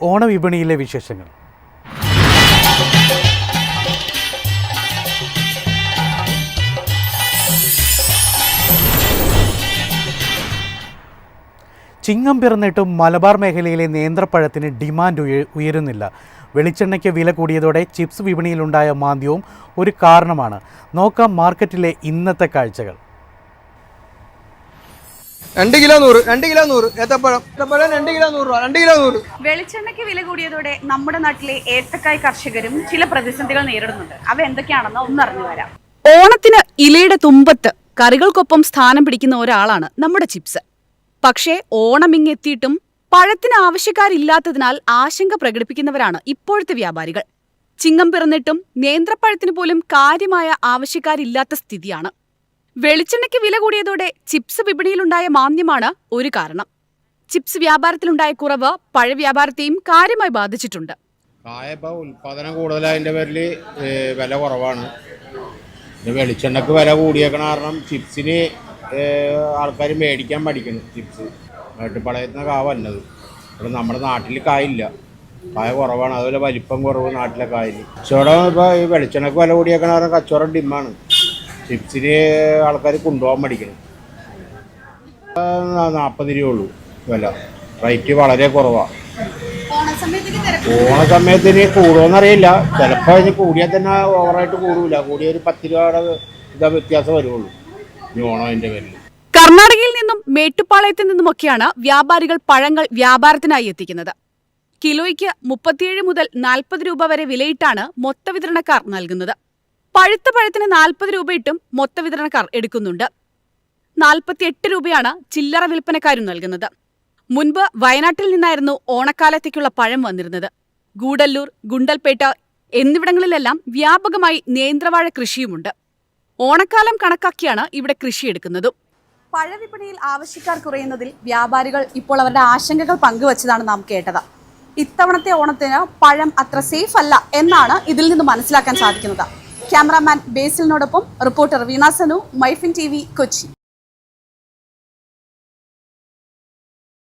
ഓണവിപണിയിലെ വിശേഷങ്ങൾ. ചിങ്ങം പിറന്നിട്ടും മലബാർ മേഖലയിലെ നേന്ത്രപ്പഴത്തിന് ഡിമാൻഡ് ഉയരുന്നില്ല. വെളിച്ചെണ്ണയ്ക്ക് വില കൂടിയതോടെ ചിപ്സ് വിപണിയിലുണ്ടായ മാന്ദ്യവും ഒരു കാരണമാണ്. നോക്കാം മാർക്കറ്റിലെ ഇന്നത്തെ കാഴ്ചകൾ. 2 കിലോ 100 ഏത്തപ്പഴം 2 കിലോ 100. വെളിച്ചെണ്ണയ്ക്ക് വില കൂടിയതോടെ നമ്മുടെ നാട്ടിലെ ഏത്തക്കായ് കർഷകരും ചില പ്രതിസന്ധികൾ നേരിടുന്നുണ്ട്. അവ എന്തൊക്കെയാണെന്ന് ഒന്നറിഞ്ഞു വരാം. ഓണത്തിന് ഇലയുടെ തുമ്പത്ത് കറികൾക്കൊപ്പം സ്ഥാനം പിടിക്കുന്ന ഒരാളാണ് നമ്മുടെ ചിപ്സ്. പക്ഷേ ഓണമിങ്ങെത്തിയിട്ടും പഴത്തിന് ആവശ്യക്കാരില്ലാത്തതിനാൽ ആശങ്ക പ്രകടിപ്പിക്കുന്നവരാണ് ഇപ്പോഴത്തെ വ്യാപാരികൾ. ചിങ്ങം പിറന്നിട്ടും നേന്ത്രപ്പഴത്തിന് പോലും കാര്യമായ ആവശ്യക്കാരില്ലാത്ത സ്ഥിതിയാണ്. വെളിച്ചെണ്ണയ്ക്ക് വില കൂടിയതോടെ ചിപ്സ് വിപണിയിലുണ്ടായ മാന്ദ്യമാണ് ഒരു കാരണം. ചിപ്സ് വ്യാപാരത്തിലുണ്ടായ കുറവ് പഴവ്യാപാരത്തെയും കാര്യമായി ബാധിച്ചിട്ടുണ്ട്. ഉൽപാദനം കൂടുതലായതിന്റെ പേരിൽ വില കുറവാണ്. വെളിച്ചെണ്ണക്ക് വില കൂടിയേക്കണ കാരണം ചിപ്സിന് ആൾക്കാർ മേടിക്കാൻ പഠിക്കണം. ചിപ്സ് മേട്ടുപ്പാളയത്തിന് കായ വന്നത് ഇവിടെ നമ്മുടെ നാട്ടിൽ കായില്ല, കായ കുറവാണ്. അതുപോലെ വലിപ്പം കുറവ് നാട്ടിലെ കായന്. കച്ചവടം ഇപ്പോൾ ഈ വെളിച്ചെണ്ണക്ക് വില കൂടിയേക്കണ കാരണം കച്ചവടം ഡിമ്മാണ്. ചിപ്സിന് ആൾക്കാർ കൊണ്ടുപോകാൻ പഠിക്കണം. 40 രൂപയുള്ളൂ വില, റേറ്റ് വളരെ കുറവാണ്. ഓണസമയത്തിന് കൂടുമെന്നറിയില്ല, ചിലപ്പോൾ അതിന് കൂടിയാൽ തന്നെ ഓവറായിട്ട് കൂടില്ല. കൂടിയ ഒരു 10 രൂപയുടെ വ്യത്യാസം വരുള്ളൂ ഈ ഓണത്തിൻ്റെ പേരിൽ. കർണാടകയിൽ നിന്നും മേട്ടുപ്പാളയത്തിൽ നിന്നുമൊക്കെയാണ് വ്യാപാരികൾ പഴങ്ങൾ വ്യാപാരത്തിനായി എത്തിക്കുന്നത്. കിലോയ്ക്ക് 37 മുതൽ 40 രൂപ വരെ വിലയിട്ടാണ് മൊത്തവിതരണക്കാർ നൽകുന്നത്. പഴുത്ത പഴത്തിന് 40 രൂപയിട്ടും മൊത്തവിതരണക്കാർ എടുക്കുന്നുണ്ട്. 48 രൂപയാണ് ചില്ലറ വിൽപ്പനക്കാരും നൽകുന്നത്. മുൻപ് വയനാട്ടിൽ നിന്നായിരുന്നു ഓണക്കാലത്തേക്കുള്ള പഴം വന്നിരുന്നത്. ഗൂഡല്ലൂർ, ഗുണ്ടൽപേട്ട എന്നിവിടങ്ങളിലെല്ലാം വ്യാപകമായി നേന്ത്രവാഴ കൃഷിയുമുണ്ട്. ഓണക്കാലം കണക്കാക്കിയാണ് ഇവിടെ കൃഷിയെടുക്കുന്നതും. പഴവിപണിയിൽ ആവശ്യക്കാർ കുറയുന്നതിൽ വ്യാപാരികൾ ഇപ്പോൾ അവരുടെ ആശങ്കകൾ പങ്കുവച്ചതാണ് നാം കേട്ടത്. ഇത്തവണത്തെ ഓണത്തിന് പഴം അത്ര സേഫ് അല്ല എന്നാണ് ഇതിൽ നിന്ന് മനസ്സിലാക്കാൻ സാധിക്കുന്നത്. ക്യാമറാമാൻ ബേസിലിനോടൊപ്പം റിപ്പോർട്ടർ വീണ സനു, മൈഫിൻ TV, കൊച്ചി.